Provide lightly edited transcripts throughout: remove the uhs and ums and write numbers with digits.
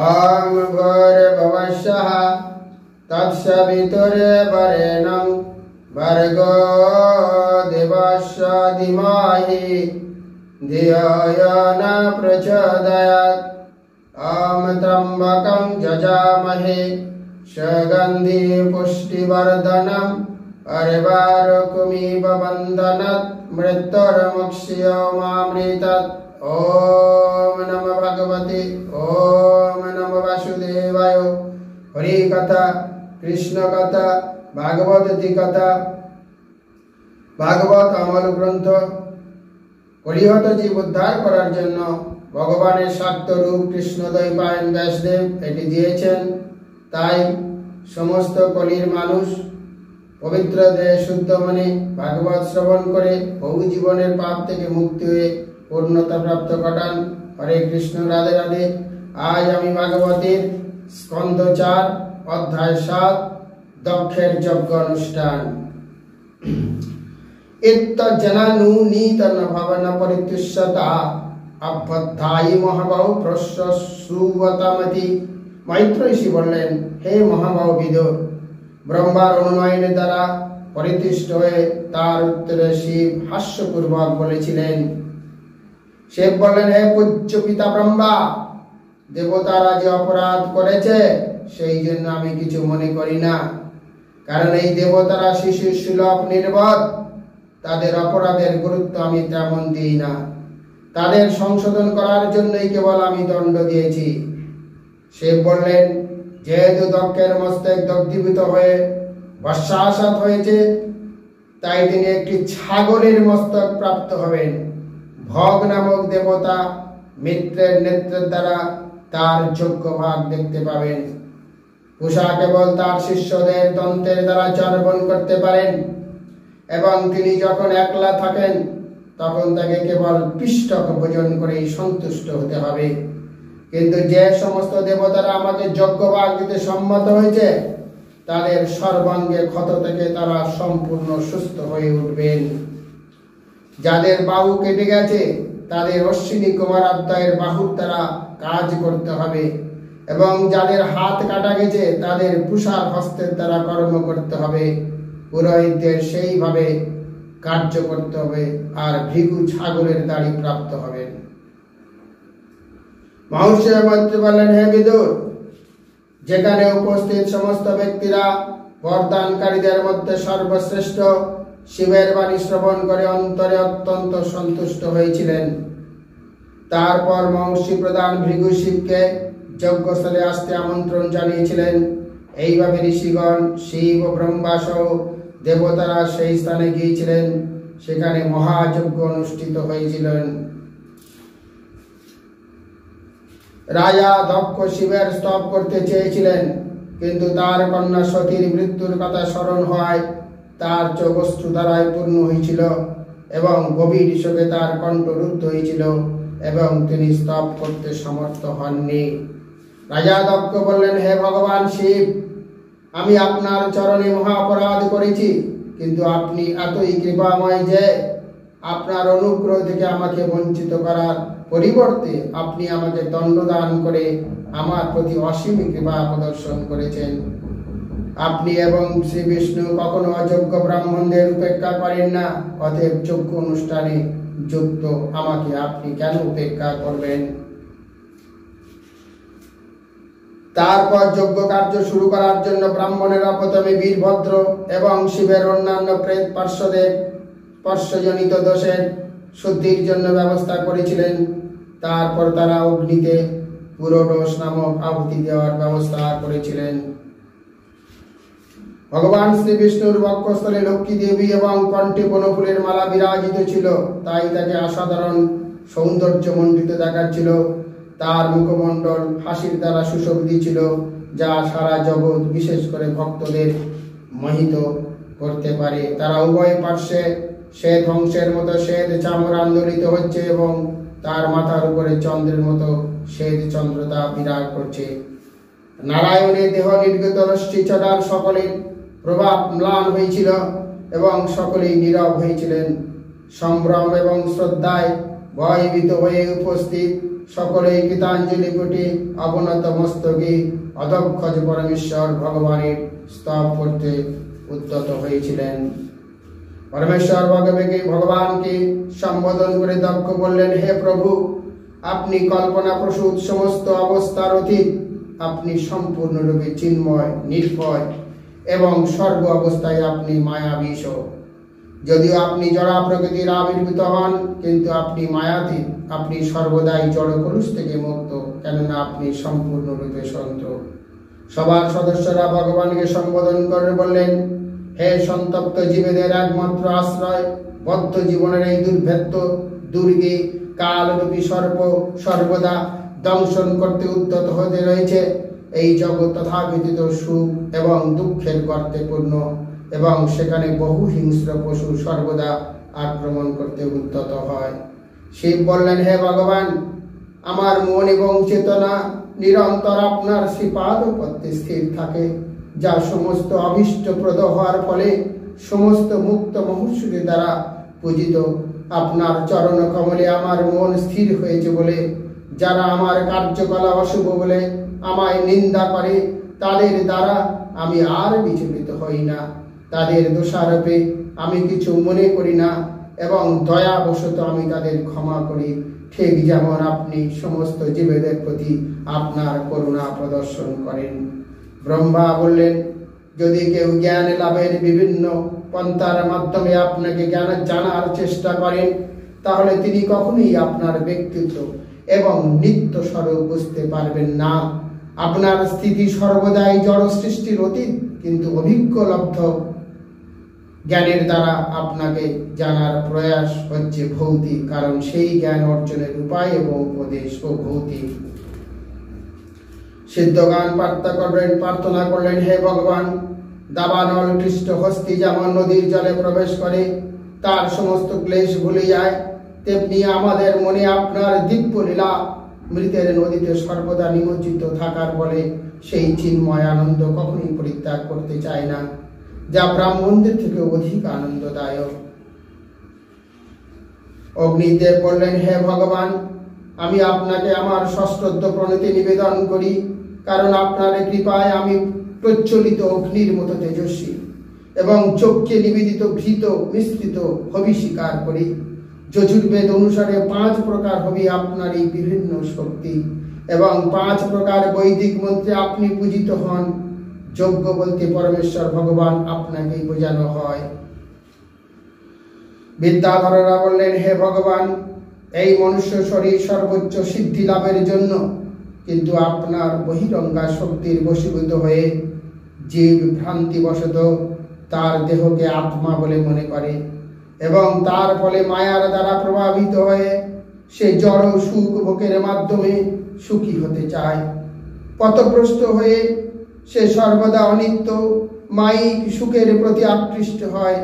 ॐ भूर्भुवस्सुः तत्सवितुर्वरेण्यं भर्गो देवस्य धीमहि धियो यो न प्रचोदयात्। ॐ त्र्यम्बकं यजामहे सुगन्धि पुष्टिवर्धनम् अर्वारुकमिव बन्धनात् मृत्युर्मुक्षीयमामृतात्। ॐ नमो भगवते ॐ नमो वासुदेवाय। हरि कथा, कृष्ण कथा, भागवत कथा। भागवत আমল গ্রন্থ। পরিহত জীব উদ্ধার করার জন্য ভগবানের শাক্ত রূপ কৃষ্ণদ্বৈপায়ন ব্যাসদেব এটি দিয়েছেন। তাই সমস্ত কলির মানুষ পবিত্র দেহে শুদ্ধ মনে ভাগবত শ্রবণ করে বহু জীবনের পাপ থেকে মুক্তি হয়ে পূর্ণতা প্রাপ্ত ঘটান। হরে কৃষ্ণ, রাধে রাধে। আজ আমি ভাগবতের স্কন্ধ 4 অধ্যায় 7 দক্ষের যজ্ঞ অনুষ্ঠান। ইত্যজনানুনীতন ভবন পরিতুষ্যতা অবদ্ধায়ী মহাবাহু প্রশ্রুবতামতি। মৈত্র ঋষি বললেন, হে মহাবাহু বিদুর, ব্রহ্মার অনুনয়নের দ্বারা পরিতুষ্ট হয়ে তার উত্তরে শিব হাস্যপূর্বক বলেছিলেন। শিব বললেন, হে পূজ্য পিতা ব্রহ্মা, দেবতারা যে অপরাধ করেছে সেই জন্য আমি কিছু মনে করি না, কারণ এই দেবতারা শিশুর সুলভ নির্বোধ। তাদের অপরাধের গুরুত্ব আমি তেমন দিই না। তাদের সংশোধন করার জন্যই কেবল আমি দণ্ড দিয়েছি। শিব বললেন, যেহেতু দক্ষের মস্তক দগ্ধীভূত হয়ে বর্ষাসাত হয়েছে, তাই তিনি একটি ছাগলের মস্তক প্রাপ্ত হবেন। ভগ নামক দেবতা মিত্রের নেত্রের দ্বারা তার যোগ্য ভাগ দেখতে পাবেন। উষা কেবল তার শিষ্যদের দন্তের দ্বারা চর্বণ করতে পারেন, এবং তিনি যখন একলা থাকেন তখন তাকে কেবল পিষ্টক ভোজন করেই সন্তুষ্ট হতে হবে। কিন্তু যে সমস্ত দেবতারা আমাকে যোগ্য ভাগ দিতে সম্মত হয়েছে, তাদের সর্বাঙ্গে ক্ষত থেকে তারা সম্পূর্ণ সুস্থ হয়ে উঠবেন। যাদের বাহু কেটে গেছে তাদের অশ্বিনী কুমারাধ্যায়ের বাহুর দ্বারা কাজ করতে হবে, এবং যাদের হাত কাটা গেছে তাদের পুষার হস্তের দ্বারা কর্ম করতে হবে। পুরোহিতদের সেইভাবে কার্য করতে হবে, আর ভৃগু ছাগলের দাড়ি প্রাপ্ত হবেন। মহর্ষি মৈত্র বললেন, হে বিদুর, যেখানে উপস্থিত সমস্ত ব্যক্তিরা বরদানকারীদের মধ্যে সর্বশ্রেষ্ঠ শিবের বাণী শ্রবণ করে অন্তরে অত্যন্ত সন্তুষ্ট হয়েছিলেন। তারপর মহর্ষি প্রধান ভৃগু শিবকে যজ্ঞস্থলে আসতে আমন্ত্রণ জানিয়েছিলেন। এইভাবে ঋষিগণ, শিব ও ব্রহ্মা সহ দেবতারা সেই স্থানে গিয়েছিলেন। সেখানে মহাযজ্ঞ অনুষ্ঠিত হয়েছিলেন। রাজা দক্ষ শিবের স্তব করতে চেয়েছিলেন, কিন্তু তার কন্যা সতীর মৃত্যুর কথা স্মরণ হয় তার চোখ অশ্রু দ্বারায় পূর্ণ হয়েছিল, এবং গভীর শোকে তার কণ্ঠ রুদ্ধ হয়েছিল, এবং তিনি স্তব করতে সমর্থ হননি। রাজা দক্ষ বললেন, হে ভগবান শিব, আমি আপনার চরণে মহা অপরাধ করেছি, কিন্তু আপনি এতই কৃপাময় যে আপনার অনুগ্রহ থেকে আমাকে বঞ্চিত করার পরিবর্তে আপনি আমাকে দণ্ডদান করে আমার প্রতি অসীম কৃপা প্রদর্শন করেছেন। আপনি এবং শ্রী বিষ্ণু কখনো অযোগ্য ব্রাহ্মণদের উপেক্ষা করেন না, অতএব যজ্ঞ অনুষ্ঠানে যুক্ত আমাকে আপনি কেন উপেক্ষা করবেন? তারপর যজ্ঞ কার্য শুরু করার জন্য ব্রাহ্মণেরা প্রথমে বীরভদ্র এবং শিবের অন্যান্য প্রেত পার্শ্বদের স্পর্শজনিত দোষের শুদ্ধির জন্য ব্যবস্থা করেছিলেন। তারপর তারা অগ্নিতে পুরোডোষ নামক আহুতি দেওয়ার ব্যবস্থা করেছিলেন। ভগবান শ্রী বিষ্ণুর বক্ষস্থলে লক্ষ্মী দেবী এবং কণ্ঠে বনফুলের মালা বিরাজিত ছিল, তাই তাকে অসাধারণ সৌন্দর্যমণ্ডিত দেখাচ্ছিল। তার মুখমণ্ডল হাসির দ্বারা সুশোভিত ছিল, যা সারা জগৎ বিশেষ করে ভক্তদের মোহিত করতে পারে। তারা উভয় পার্শ্বে শ্বেত হংসের মতো শ্বেত চামড়া আন্দোলিত হচ্ছে, এবং তার মাথার উপরে চন্দ্রের মতো শ্বেত চন্দ্রতা বিরাজ করছে। নারায়ণের দেহ নির্গত রশ্মি ছটার সকলের প্রভাব ম্লান হয়েছিল, এবং সকলেই নীরব হয়েছিলেন। সম্ভ্রম এবং শ্রদ্ধায় ভয়ভীত হয়ে উপস্থিত সকলেই কৃতাঞ্জলি কোটি অবনত মস্তকে অধক্ষজ পরমেশ্বর ভগবানের স্তব করতে উদ্যত হয়েছিলেন। পরমেশ্বর ভগবানকে সম্বোধন করে দক্ষ বললেন, হে প্রভু, আপনি কল্পনা প্রসূত সমস্ত অবস্থার অতীত। আপনি সম্পূর্ণরূপে চিন্ময়, নির্ভয় এবং সর্ব অবস্থায় আপনি মায়াবিষ। যদিও আপনি জড়া প্রকৃতির আবির্ভূত হন, কিন্তু আপনি মায়াতীত। আপনি সর্বদাই জড় কলুষ থেকে মুক্ত, কেননা আপনি সম্পূর্ণরূপে সন্ত। সবার সদস্যরা ভগবানকে সম্বোধন করে বললেন, হে সন্তপ্ত জীবেদের একমাত্র আশ্রয়, বদ্ধ জীবনের এই দুর্ভেদ্য দুর্গে কালরূপী সর্প সর্বদা দংশন করতে উদ্যত হতে রয়েছে। এই জগৎ তথাকথিত সুখ এবং দুঃখের গর্তে পূর্ণ, এবং সেখানে বহু হিংস্র পশু সর্বদা আক্রমণ করতে উদ্যত হয়। শিব বললেন, হে ভগবান, আমার মন এবং চেতনা নিরন্তর আপনার শ্রীপাদ পদ্মে স্থির থাকে, যা সমস্ত অভীষ্টপ্রদ হওয়ার ফলে সমস্ত মুক্ত মহর্ষিদের দ্বারা পূজিত। আপনার চরণ কমলে আমার মন স্থির হয়েছে বলে যারা আমার কার্যকলাপ অশুভ বলে আমায় নিন্দা করে, তাদের দ্বারা আমি আর বিচলিত হই না। তাদের দোষারোপে আমি কিছু মনে করি না, এবং দয়াবশত আমি তাদের ক্ষমা করি, ঠিক যেমন আপনি সমস্ত জীবেদের প্রতি আপনার করুণা প্রদর্শন করেন। ব্রহ্মা বললেন, যদি কেউ জ্ঞান লাভের বিভিন্ন পন্থার মাধ্যমে আপনাকে জ্ঞান জানার চেষ্টা করেন, তাহলে তিনি কখনোই আপনার ব্যক্তিত্ব এবং নিত্য স্বরূপ বুঝতে পারবেন না। আপনার স্থিতি সর্বদাই জড় সৃষ্টির অতীত, কিন্তু অভিজ্ঞ লব্ধ জ্ঞানের দ্বারা আপনাকে জানার প্রয়াস হচ্ছে ভৌতিক, কারণ সেই জ্ঞান অর্জনের উপায় এবং উপদেশ ও ভৌতিক। সিদ্ধগান প্রার্থনা করলেন, হে ভগবান, দাবানল কৃষ্ট হস্তি যেমন নদীর জলে প্রবেশ করে তার সমস্ত ক্লেশ ভুলে যায়, তেমনি আমাদের মনে আপনার দিব্য লীলা মৃতের নদীতে সর্বদা নিমজ্জিত থাকার ফলে সেই চিন্ময় আনন্দ কখনোই পরিত্যাগ করতে চায় না, যা ব্রাহ্মণদের থেকে অধিক আনন্দদায়ক। অগ্নিদেব বললেন, হে ভগবান, আমি আপনাকে আমার সশ্রদ্ধ প্রণতি নিবেদন করি, কারণ আপনার কৃপায় আমি প্রজ্বলিত অগ্নির মতো তেজস্বী এবং চোখকে নিবেদিত ঘৃত মিশ্রিত হবি স্বীকার করি। যজুর্বেদ অনুসারে 5 প্রকার হবি আপনারই বিভিন্ন শক্তি, এবং 5 প্রকার বৈদিক মন্ত্রে আপনি পূজিত হন। যজ্ঞ বলতে পরমেশ্বর ভগবান আপনাকেই বোঝানো হয়। বিদ্যাধররা বললেন, হে ভগবান, এই মনুষ্য শরীর সর্বোচ্চ সিদ্ধি লাভের জন্য, কিন্তু আপনার বহিরঙ্গা শক্তির বশীভূত হয়ে জীব ভ্রান্তিবশত তার দেহকে আত্মা বলে মনে করে, এবং তার ফলে মায়ার দ্বারা প্রভাবিত হয়ে সে জড় সুখ ভোগের মাধ্যমে সুখী হতে চায়। পথভ্রষ্ট হয়ে সে সর্বদা অনিত্য মায়িক সুখের প্রতি আকৃষ্ট হয়।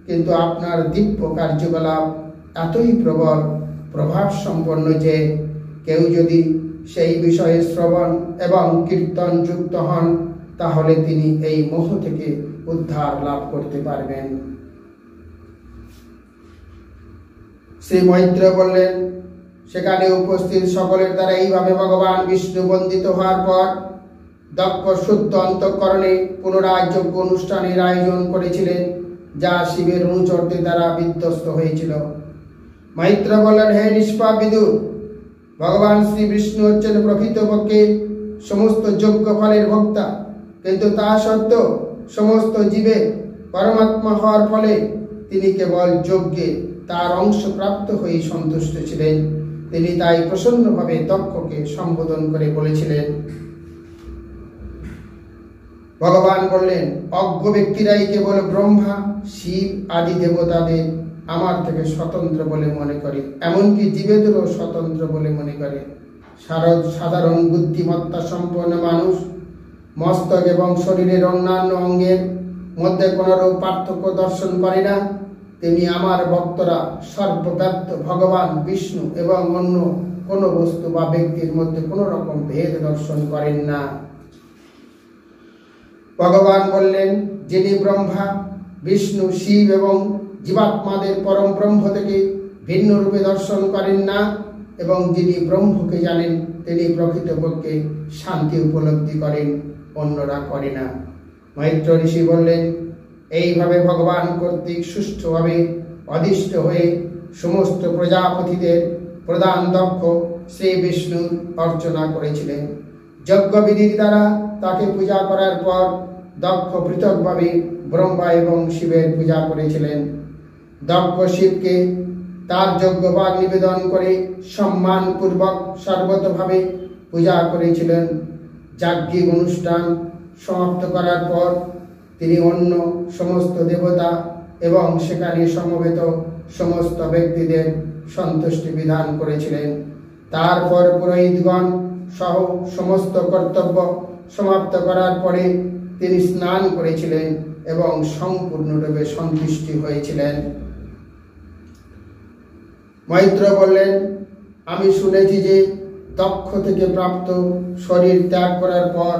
কিন্তু আপনার দিব্য কার্যকলাপ এতই প্রবল প্রভাব সম্পন্ন যে কেউ যদি সেই বিষয়ে শ্রবণ এবং কীর্তন যুক্ত হন, তাহলে তিনি এই মোহ থেকে উদ্ধার লাভ করতে পারবেন। শ্রী মৈত্র বললেন, সেখানে উপস্থিত সকলের দ্বারা এইভাবে ভগবান বিষ্ণু বন্দিত হওয়ার পর দক্ষ শুদ্ধ অন্তঃকরণে পুনরায় যজ্ঞ অনুষ্ঠানের আয়োজন করেছিলেন, যা শিবের অনুচরদের দ্বারা বিধ্বস্ত হয়েছিল। মৈত্র বললেন, হে নিষ্পাপ বিদুর, ভগবান শ্রী বিষ্ণু হচ্ছেন প্রকৃতপক্ষে সমস্ত যজ্ঞ ফলের ভোক্তা, কিন্তু তা সত্ত্বেও সমস্ত জীবের পরমাত্মা হওয়ার ফলে তিনি কেবল যজ্ঞে তার অংশ প্রাপ্ত হয়ে সন্তুষ্ট ছিলেন। তিনি তাই প্রসন্নভাবে দক্ষকে সম্বোধন করে বলেছিলেন। ভগবান বললেন, অজ্ঞ ব্যক্তিরাই কেবল ব্রহ্মা, শিব আদি দেবতাদের আমার থেকে স্বতন্ত্র বলে মনে করে, এমনকি জীবেদেরও স্বতন্ত্র বলে মনে করে। সাধারণ বুদ্ধিমত্তা সম্পন্ন মানুষ মস্তক এবং শরীরের অন্যান্য অঙ্গের মধ্যে কোনরূপ পার্থক্য দর্শন করে না, তেমনি আমার ভক্তরা সর্বব্যাপ্ত ভগবান বিষ্ণু এবং অন্য কোনো বস্তু বা ব্যক্তির মধ্যে কোনো রকম ভেদ দর্শন করেন না। ভগবান বললেন, যিনি ব্রহ্মা, বিষ্ণু, শিব এবং জীবাত্মাদের পরম ব্রহ্ম থেকে ভিন্ন রূপে দর্শন করেন না, এবং যিনি ব্রহ্মকে জানেন তিনি প্রকৃতপক্ষে শান্তি উপলব্ধি করেন, অন্যরা করে না। মৈত্র ঋষি বললেন, এইভাবে ভগবান কর্তৃক সুষ্ঠুভাবে অধিষ্ঠ হয়ে সমস্ত প্রজাপতিদের প্রধান দক্ষ শ্রী বিষ্ণুর অর্চনা করেছিলেন। যজ্ঞবিধির দ্বারা তাকে পূজা করার পর দক্ষ পৃথকভাবে ব্রহ্মা এবং শিবের পূজা করেছিলেন। দক্ষ শিবকে তার যজ্ঞভাগ নিবেদন করে সম্মানপূর্বক সর্বতভাবে পূজা করেছিলেন। যাজ্ঞিক অনুষ্ঠান সমাপ্ত করার পর তিনি অন্য সমস্ত দেবতা এবং সেখানে সমবেত সমস্ত ব্যক্তিদের সন্তুষ্টি বিধান করেছিলেন। তারপর পুরোহিতগণ সহ সমস্ত কর্তব্য সমাপ্ত করার পরে তিনি স্নান করেছিলেন এবং সম্পূর্ণরূপে সন্তুষ্টি হয়েছিলেন। মৈত্র বললেন, আমি শুনেছি যে দক্ষ থেকে প্রাপ্ত শরীর ত্যাগ করার পর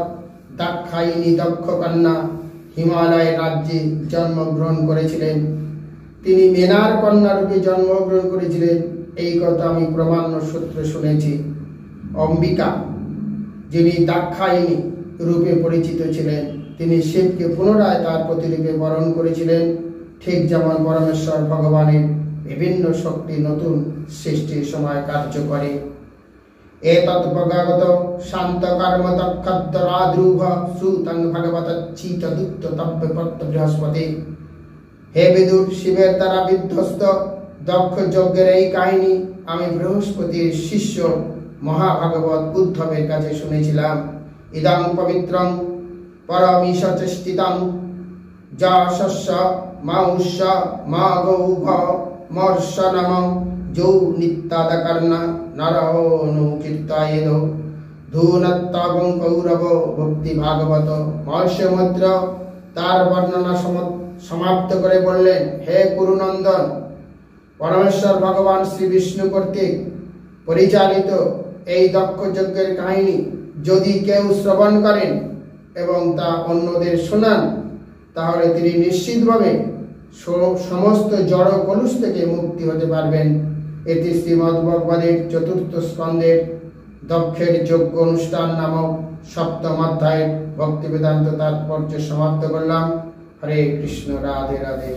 দাক্ষায়িনী দক্ষ কন্যা হিমালয় রাজ্যে জন্মগ্রহণ করেছিলেন। তিনি মেনার কন্যা রূপে জন্মগ্রহণ করেছিলেন, এই কথা আমি প্রমাণ্য সূত্রে শুনেছি। অম্বিকা, যিনি দাক্ষায়িনী রূপে পরিচিত ছিলেন, তিনি শিবকে পুনরায় তার প্রতিরূপে বরণ করেছিলেন, ঠিক যেমন পরমেশ্বর ভগবানের বিভিন্ন শক্তি নতুন সৃষ্টির সময় কার্য করে। এতৎ ভগবত শান্ত কর্ম দক্ষদ্রাদ্রুভ সুতং ভগবত চিতদুক্ত তব্যপত্ত বৃহস্পতি। হে বিদুর, শিবের দ্বারা বিধ্বস্ত দক্ষ যজ্ঞের এই কাহিনী আমি বৃহস্পতির শিষ্য মহাভাগবত উদ্ধবের কাছে শুনেছিলাম। ইদং পবিত্রং পরমিশ চেষ্টিতং যশস্য মাউষ্য মাগৌভ মর্ষনম যৌ নিত্যাদকর্ণ নরনো কীর্তয়েদ ধূনত্তবং কৌরব ভক্তি ভাগবত। মৎস্যমুদ্র তার বর্ণনা সমাপ্ত করে বললেন, হে কুরুনন্দন, পরমেশ্বর ভগবান শ্রী বিষ্ণু কর্তৃক পরিচালিত এই দক্ষ যজ্ঞের কাহিনী যদি কেউ শ্রবণ করেন এবং তা অন্যদের শোনান, তাহলে তিনি নিশ্চিতভাবে সমস্ত জড় কলুষ থেকে মুক্তি হতে পারবেন। এটি শ্রীমদ্ভগবদের চতুর্থ স্কন্ধের দক্ষের যজ্ঞ অনুষ্ঠান নামক সপ্তম অধ্যায়ের ভক্তি বেদান্ত তাৎপর্য সমাপ্ত করলাম। হরে কৃষ্ণ, রাধে রাধে।